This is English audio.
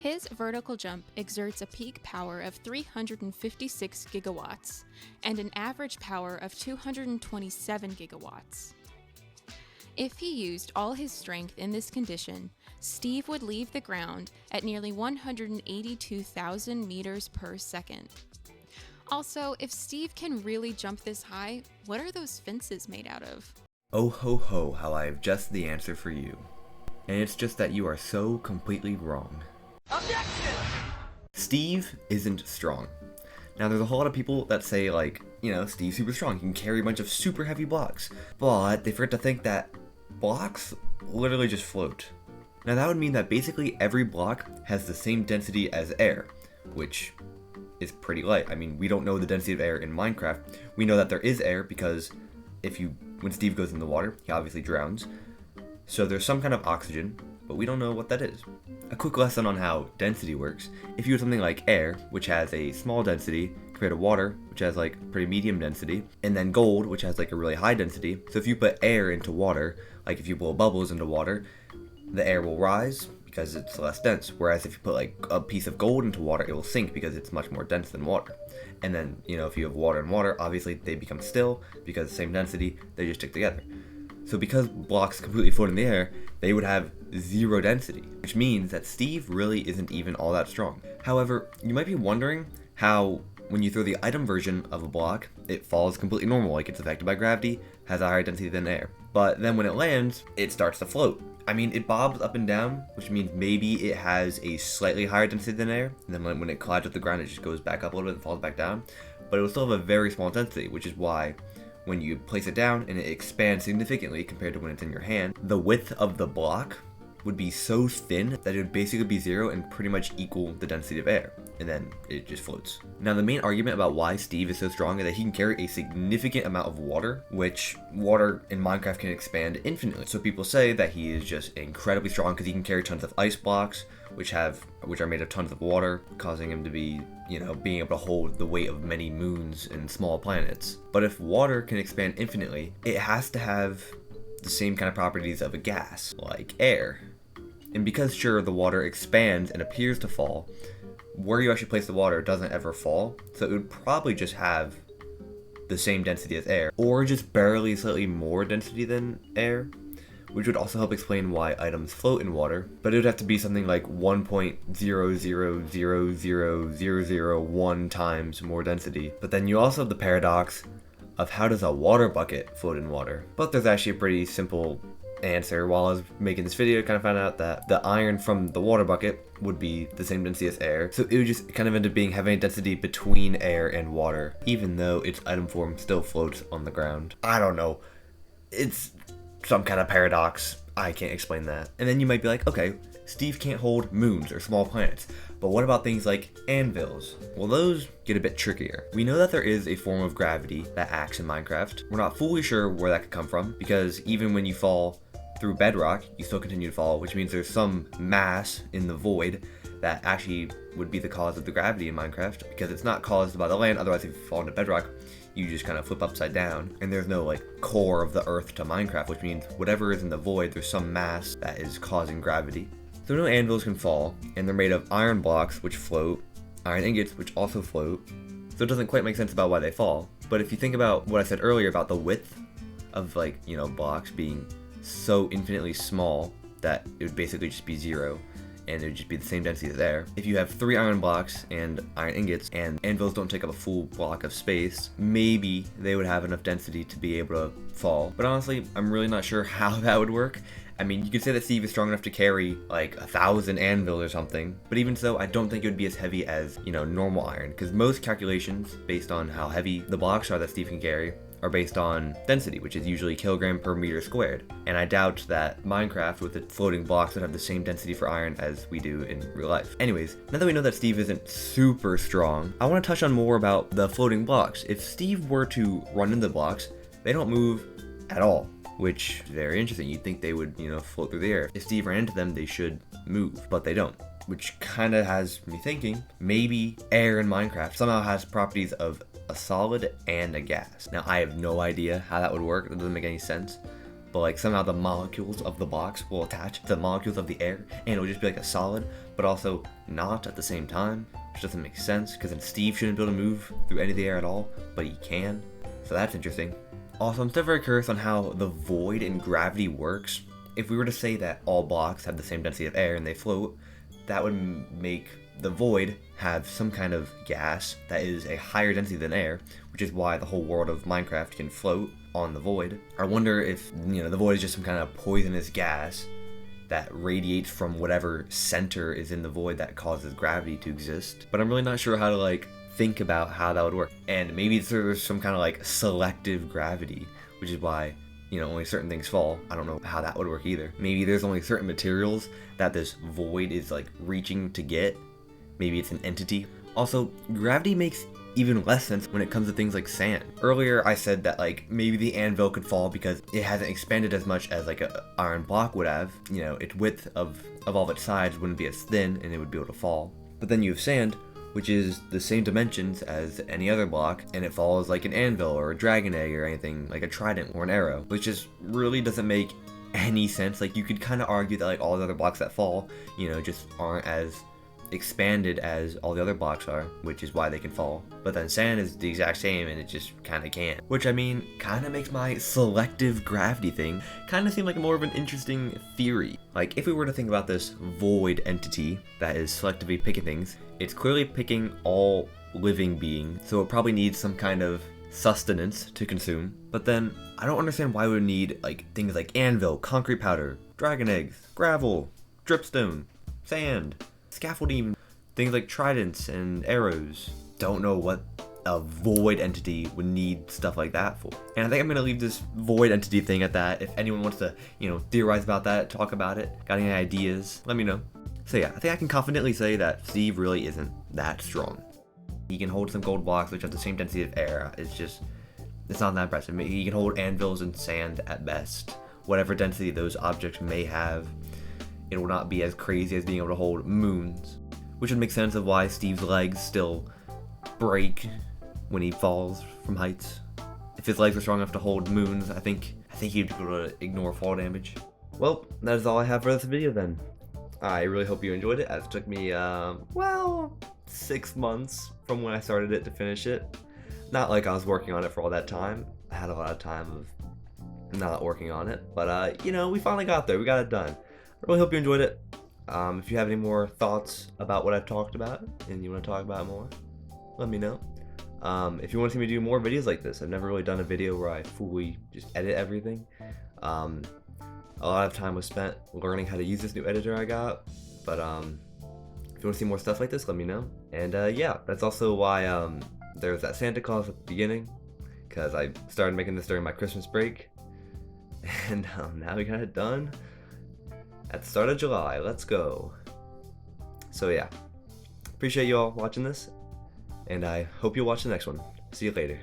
His vertical jump exerts a peak power of 356 gigawatts and an average power of 227 gigawatts. If he used all his strength in this condition, Steve would leave the ground at nearly 182,000 meters per second. Also, if Steve can really jump this high, what are those fences made out of? Oh ho ho, how I have just the answer for you. And it's just that you are so completely wrong. Objection! Steve isn't strong. Now there's a whole lot of people that say Steve's super strong, he can carry a bunch of super heavy blocks. But they forget to think that blocks literally just float. Now that would mean that basically every block has the same density as air, which is pretty light. I mean, we don't know the density of air in Minecraft. We know that there is air because when Steve goes in the water, he obviously drowns. So there's some kind of oxygen, but we don't know what that is. A quick lesson on how density works. If you have something like air, which has a small density, compared to water, which has pretty medium density, and then gold, which has a really high density. So if you put air into water, if you blow bubbles into water, the air will rise because it's less dense. Whereas if you put a piece of gold into water, it will sink because it's much more dense than water. And then, if you have water and water, obviously they become still because the same density, they just stick together. So because blocks completely float in the air, they would have zero density, which means that Steve really isn't even all that strong. However, you might be wondering how when you throw the item version of a block, it falls completely normal, it's affected by gravity, has a higher density than air. But then when it lands, it starts to float. I mean, it bobs up and down, which means maybe it has a slightly higher density than air, and then when it collides with the ground, it just goes back up a little bit and falls back down. But it will still have a very small density, which is why when you place it down and it expands significantly compared to when it's in your hand, the width of the block would be so thin that it would basically be zero and pretty much equal the density of air, and then it just floats. Now the main argument about why Steve is so strong is that he can carry a significant amount of water, which water in Minecraft can expand infinitely. So people say that he is just incredibly strong because he can carry tons of ice blocks, which are made of tons of water, causing him to be, being able to hold the weight of many moons and small planets. But if water can expand infinitely, it has to have the same kind of properties of a gas, like air. And because sure, the water expands and appears to fall, where you actually place the water doesn't ever fall, so it would probably just have the same density as air, or just barely slightly more density than air, which would also help explain why items float in water, but it would have to be something like 1.00000001 times more density. But then you also have the paradox of how does a water bucket float in water? But there's actually a pretty simple answer. While I was making this video, I kind of found out that the iron from the water bucket would be the same density as air, so it would just kind of end up having a density between air and water, even though its item form still floats on the ground. I don't know. It's some kind of paradox. I can't explain that. And then you might be like, okay, Steve can't hold moons or small planets, but what about things like anvils? Well, those get a bit trickier. We know that there is a form of gravity that acts in Minecraft. We're not fully sure where that could come from, because even when you fall through bedrock, you still continue to fall, which means there's some mass in the void that actually would be the cause of the gravity in Minecraft, because it's not caused by the land. Otherwise, if you fall into bedrock, you just kind of flip upside down, and there's no core of the earth to Minecraft, which means whatever is in the void, there's some mass that is causing gravity. So no anvils can fall, and they're made of iron blocks, which float, iron ingots, which also float, so it doesn't quite make sense about why they fall. But if you think about what I said earlier about the width of blocks being so infinitely small that it would basically just be zero, and it would just be the same density as air. If you have 3 iron blocks and iron ingots, and anvils don't take up a full block of space, maybe they would have enough density to be able to fall. But honestly, I'm really not sure how that would work. I mean, you could say that Steve is strong enough to carry 1,000 anvils or something, but even so, I don't think it would be as heavy as, normal iron, because most calculations based on how heavy the blocks are that Steve can carry are based on density, which is usually kilogram per meter squared. And I doubt that Minecraft with the floating blocks would have the same density for iron as we do in real life. Anyways, now that we know that Steve isn't super strong, I want to touch on more about the floating blocks. If Steve were to run into the blocks, they don't move at all, which is very interesting. You'd think they would, float through the air. If Steve ran into them, they should move, but they don't, which kind of has me thinking maybe air in Minecraft somehow has properties of a solid and a gas. Now, I have no idea how that would work. It doesn't make any sense. but like somehow the molecules of the box will attach to the molecules of the air, and it'll just be like a solid, but also not at the same time, which doesn't make sense, because then Steve shouldn't be able to move through any of the air at all, but he can, so that's interesting. Also, I'm still very curious on how the void in gravity works. If we were to say that all blocks have the same density of air and they float, that would make the void have some kind of gas that is a higher density than air, which is why the whole world of Minecraft can float on the void. I wonder if, the void is just some kind of poisonous gas that radiates from whatever center is in the void that causes gravity to exist. But I'm really not sure how to think about how that would work. And maybe there's some kind of selective gravity, which is why only certain things fall. I don't know how that would work either. Maybe there's only certain materials that this void is reaching to get. Maybe it's an entity. Also, gravity makes even less sense when it comes to things like sand. Earlier I said that maybe the anvil could fall because it hasn't expanded as much as a iron block would have. Its width of all of its sides wouldn't be as thin and it would be able to fall. But then you have sand, which is the same dimensions as any other block, and it falls like an anvil or a dragon egg or anything like a trident or an arrow, which just really doesn't make any sense. You could kind of argue that all the other blocks that fall, just aren't as expanded as all the other blocks are, which is why they can fall. But then sand is the exact same and it just kind of can't. Which kind of makes my selective gravity thing kind of seem like more of an interesting theory. If we were to think about this void entity that is selectively picking things, it's clearly picking all living beings, so it probably needs some kind of sustenance to consume. But then I don't understand why we would need things like anvil, concrete powder, dragon eggs, gravel, dripstone, sand, scaffolding, things like tridents and arrows. Don't know what a void entity would need stuff like that for. And I think I'm gonna leave this void entity thing at that. If anyone wants to, theorize about that, talk about it, got any ideas, let me know. So yeah, I think I can confidently say that Steve really isn't that strong. He can hold some gold blocks which have the same density of air. It's not that impressive. He can hold anvils and sand at best. Whatever density those objects may have, it will not be as crazy as being able to hold moons, which would make sense of why Steve's legs still break when he falls from heights. If his legs were strong enough to hold moons, I think he'd be able to ignore fall damage. Well, that is all I have for this video then. I really hope you enjoyed it, as it took me, 6 months from when I started it to finish it. Not like I was working on it for all that time. I had a lot of time of not working on it, but we finally got there. We got it done. I really hope you enjoyed it. If you have any more thoughts about what I've talked about and you want to talk about more, let me know. If you want to see me do more videos like this, I've never really done a video where I fully just edit everything. A lot of time was spent learning how to use this new editor I got, but if you want to see more stuff like this, let me know. And yeah, that's also why there's that Santa Claus at the beginning, because I started making this during my Christmas break, and now we got it done at the start of July. Let's go. So yeah, appreciate you all watching this, and I hope you'll watch the next one. See you later.